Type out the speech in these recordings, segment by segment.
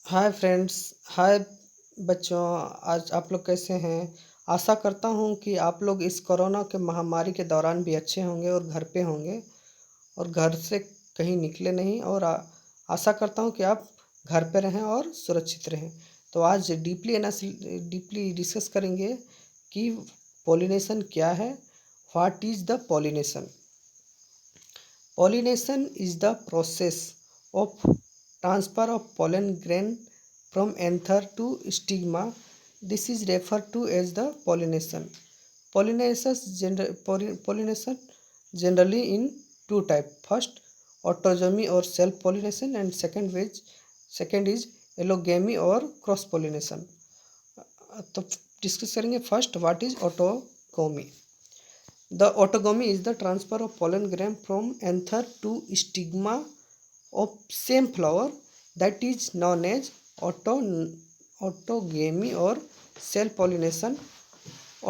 Hi friends. हाय बच्चों। आज आप लोग कैसे हैं? आशा करता हूँ कि आप लोग इस कोरोना के महामारी के दौरान भी अच्छे होंगे और घर पे होंगे और घर से कहीं निकले नहीं। और आशा करता हूँ कि आप घर पे रहें और सुरक्षित रहें। तो आज डीपली डिस्कस करेंगे कि पॉलिनेशन क्या है। What is the pollination? Pollination is the process of transfer of pollen grain from anther to stigma. This is referred to as the pollination. Pollination generally in two types. First, autogamy or self-pollination, and second is allogamy or cross-pollination. तो discuss करेंगे first what is autogamy. The autogamy is the transfer of pollen grain from anther to stigma of same flower, that is known as autogamy or self-pollination.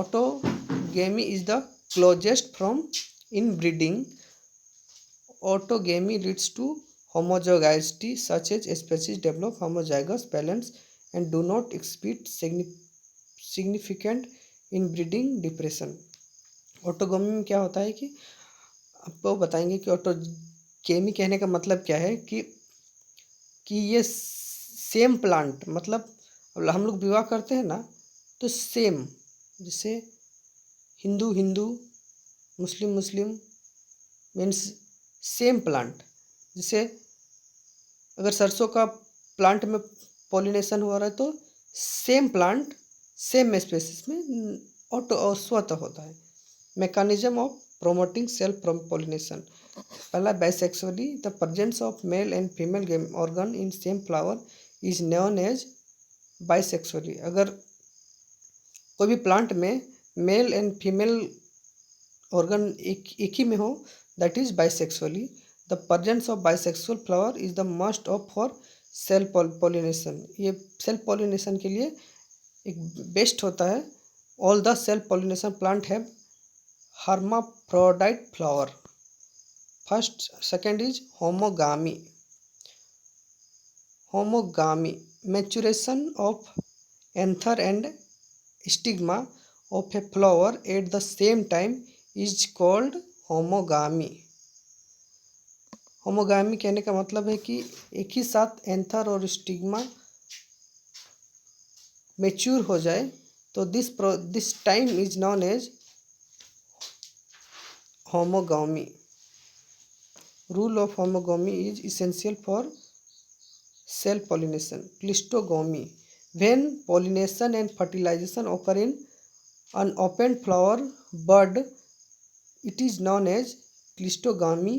Autogamy is the closest form in breeding. Autogamy leads to homozygosity, such as species develop homozygous balance and do not exhibit significant inbreeding depression. ऑटोगमी में क्या होता है कि आपको बताएंगे कि autogamy कहने का मतलब क्या है कि ये सेम प्लांट, मतलब हम लोग विवाह करते हैं ना, तो सेम, जैसे हिंदू हिंदू, मुस्लिम मुस्लिम, मीन्स सेम प्लांट। जैसे अगर सरसों का प्लांट में पॉलिनेशन हो रहा है तो सेम प्लांट सेम स्पेसिस में ऑटो स्वतः होता है। Mechanism of promoting self pollination। पहला bisexually, the presence of male and female organ in same flower is known as bisexually। अगर कोई भी प्लांट में मेल एंड फीमेल ऑर्गन एक ही में हो, that is bisexually. The presence of bisexual flower is the must of for self pollination. ये self pollination के लिए एक बेस्ट होता है। All the self pollination plant have hermaphrodite flower। Second is homogamy। Maturation of anther and stigma of a flower at the same time is called homogamy। होमोगामी कहने का मतलब है कि एक ही साथ एंथर और स्टिग्मा मेच्योर हो जाए, तो this time is known as homogamy। Rule of homogamy is essential for self pollination। Cleistogamy, when pollination and fertilization occur in an open flower bud, it is known as cleistogamy।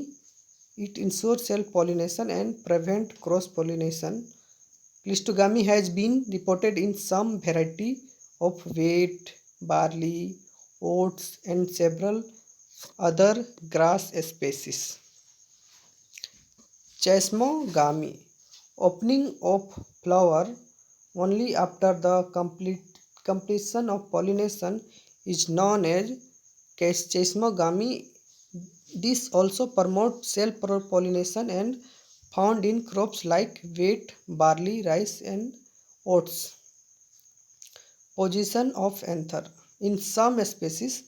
It ensures self pollination and prevent cross pollination। Cleistogamy has been reported in some variety of wheat, barley, oats and several other grass species। Chasmogamy, opening of flower only after the completion of pollination is known as chasmogamy। This also promotes self-pollination and found in crops like wheat, barley, rice and oats। Position of anther, in some species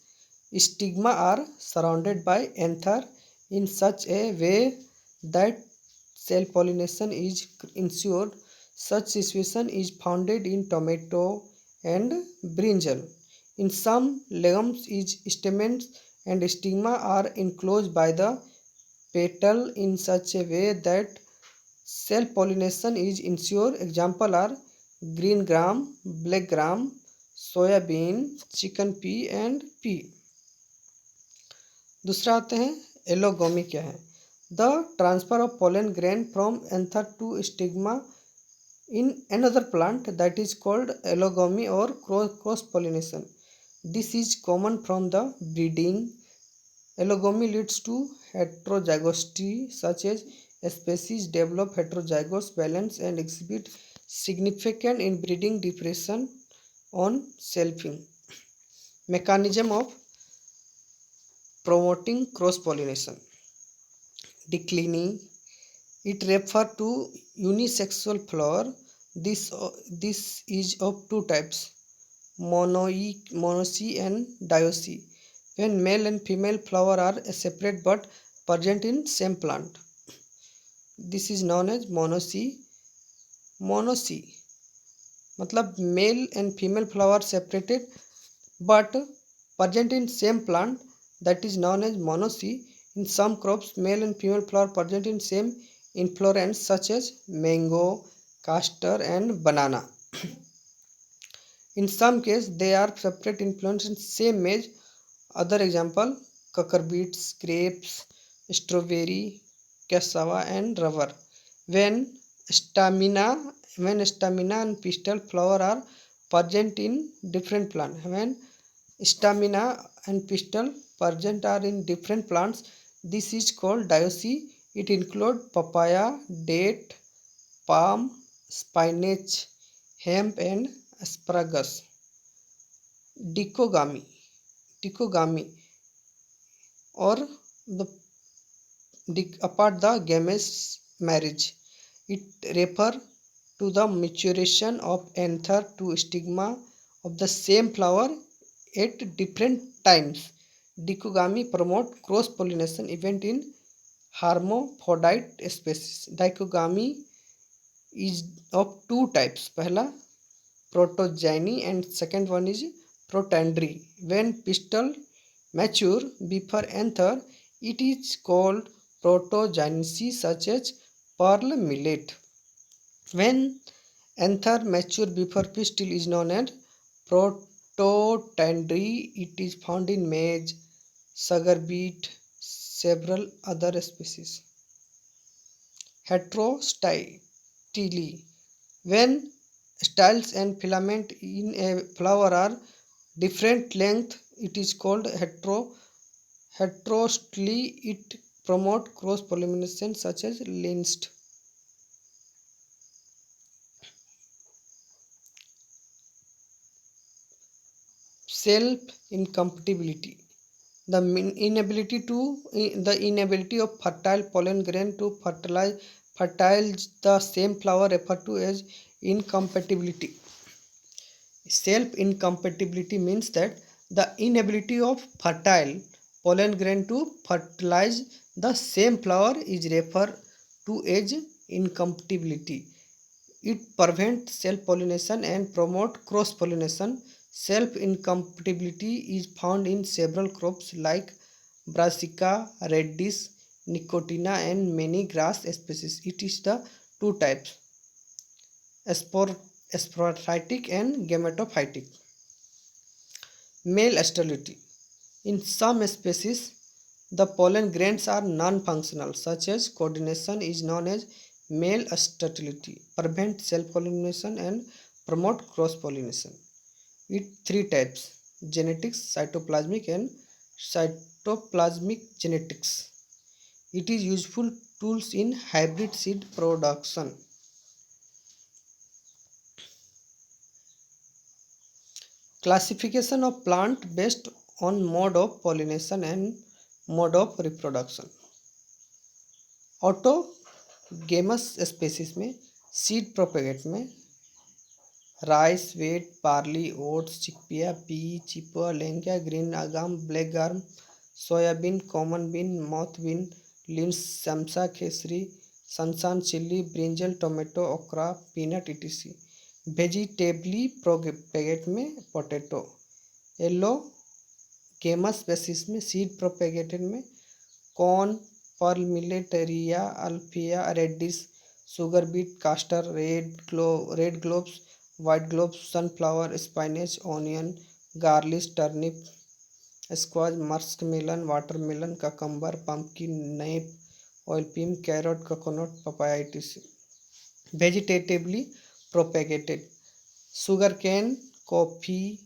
stigma are surrounded by anther in such a way that self pollination is ensured। Such situation is found in tomato and brinjal। In some legumes stamens and stigma are enclosed by the petal in such a way that self pollination is ensured। Example are green gram, black gram, soyabean, chicken pea and pea। दूसरा आते हैं allogamy क्या है। The transfer of pollen grain from anther to stigma in another plant, that is called allogamy और cross pollination. This is common from the breeding. Allogamy leads to heterozygosity, such as species develop heterozygous balance and exhibit significant inbreeding depression on selfing। Mechanism of promoting cross pollination। Declining, it refers to unisexual flower This is of two types, monocy and dioicy. When male and female flower are separate but present in same plant, this is known as monocy. Monocy मतलब male and female flower separated but present in same plant, that is known as monocy. In some crops male and female flower present in same inflorescence such as mango, castor and banana. In some case they are separate inflorescences in same age. Other example, cucurbits, grapes, strawberry, cassava and rubber. when stamina when stamina and pistil flower are present in different plant, when stamina and pistil present are in different plants, this is called dioicy. It include papaya, date, palm, spinach, hemp and asparagus. Dicogamy, dicogamy or the apart the gametes marriage. It refer to the maturation of anther to stigma of the same flower at different times. Dicogamy promote cross pollination event in hermaphrodite species. Dicogamy is of two types. पहला protogyny and second one is protandry. When pistil mature before anther, it is called protogyny such as pearl millet. When anther mature before pistil is known as prototandry. It is found in maize, sugar beet, several other species. Heterostyle. When styles and filament in a flower are different length, it is called heterostyle. It promote cross pollination such as lynst. Self incompatibility. The inability of fertile pollen grain to fertilize the same flower referred to as incompatibility. Self incompatibility means that the inability of fertile pollen grain to fertilize the same flower is referred to as incompatibility. It prevents self pollination and promotes cross pollination. Self incompatibility is found in several crops like brassica, radish, nicotina and many grass species. It is the two types, sporophytic and gametophytic. Male sterility. In some species, the pollen grains are non-functional, such as coordination is known as male sterility, prevent self-pollination and promote cross-pollination. It three types: genetics, cytoplasmic and cytoplasmic genetics. It is useful tools in hybrid seed production. Classification of plant based on mode of pollination and mode of reproduction. Autogamous species में seed propagate में rice, wheat, barley, oats, chickpea, pea, चिपा, लेंकिया, green gram, black gram, soybean, common bean, moth bean, लिंस, सैमसा, खेसरी, सनसान chilli, brinjal, tomato, okra, peanut etc. Vegetatively propagate में potato. Allogamous species में सीड प्रोपेगेटेड में कॉर्न, पर्ल मिलेट, रिया, alfalfa, radish, sugar beet, castor, red globes, white globes, sunflower, spinach, onion, garlic, turnip, squash, muskmelon, watermelon, cucumber, pumpkin, nape, oilbean, carrot, coconut, papaya, etc. Vegetatively propagated: sugarcane, coffee,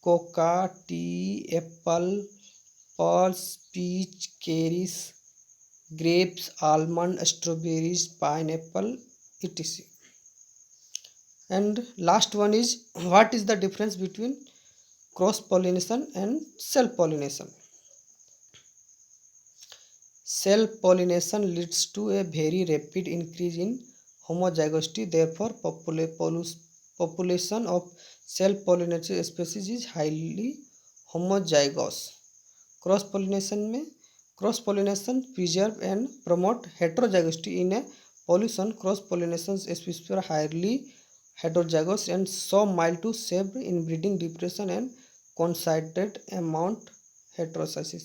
coca, tea, apple, pears, peach, cherries, grapes, almond, strawberries, pineapple, etc. And last one is, what is the difference between cross pollination and self pollination? Self pollination leads to a very rapid increase in homozygosity. Therefore, population of self-pollinated species is highly homozygous. Cross pollination में cross pollination preserve and promote heterozygosity in a pollution. Cross pollination species are highly heterozygous and so mild to save in breeding depression and concentrated amount heterosis.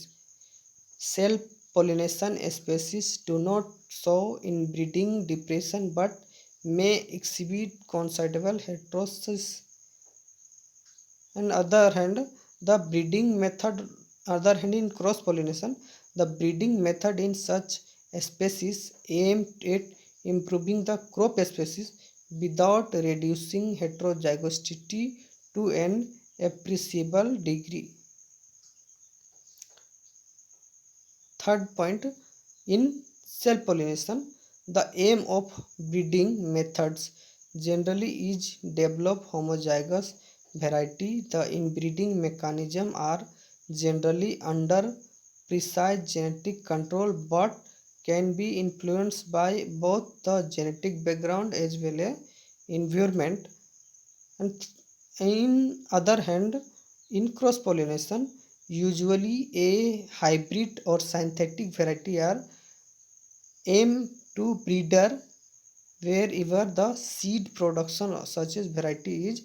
Self pollination species do not show inbreeding depression but may exhibit considerable heterosis. On other hand, the breeding method other hand in cross pollination, the breeding method in such species aimed at improving the crop species without reducing heterozygosity to an appreciable degree. Third point, in self pollination, the aim of breeding methods generally is develop homozygous variety. The inbreeding mechanism are generally under precise genetic control but can be influenced by both the genetic background as well as environment. And in other hand, in cross pollination, usually a hybrid or synthetic variety are aimed to breeder wherever the seed production of such a variety is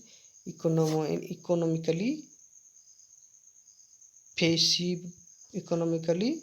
economically feasible. Economically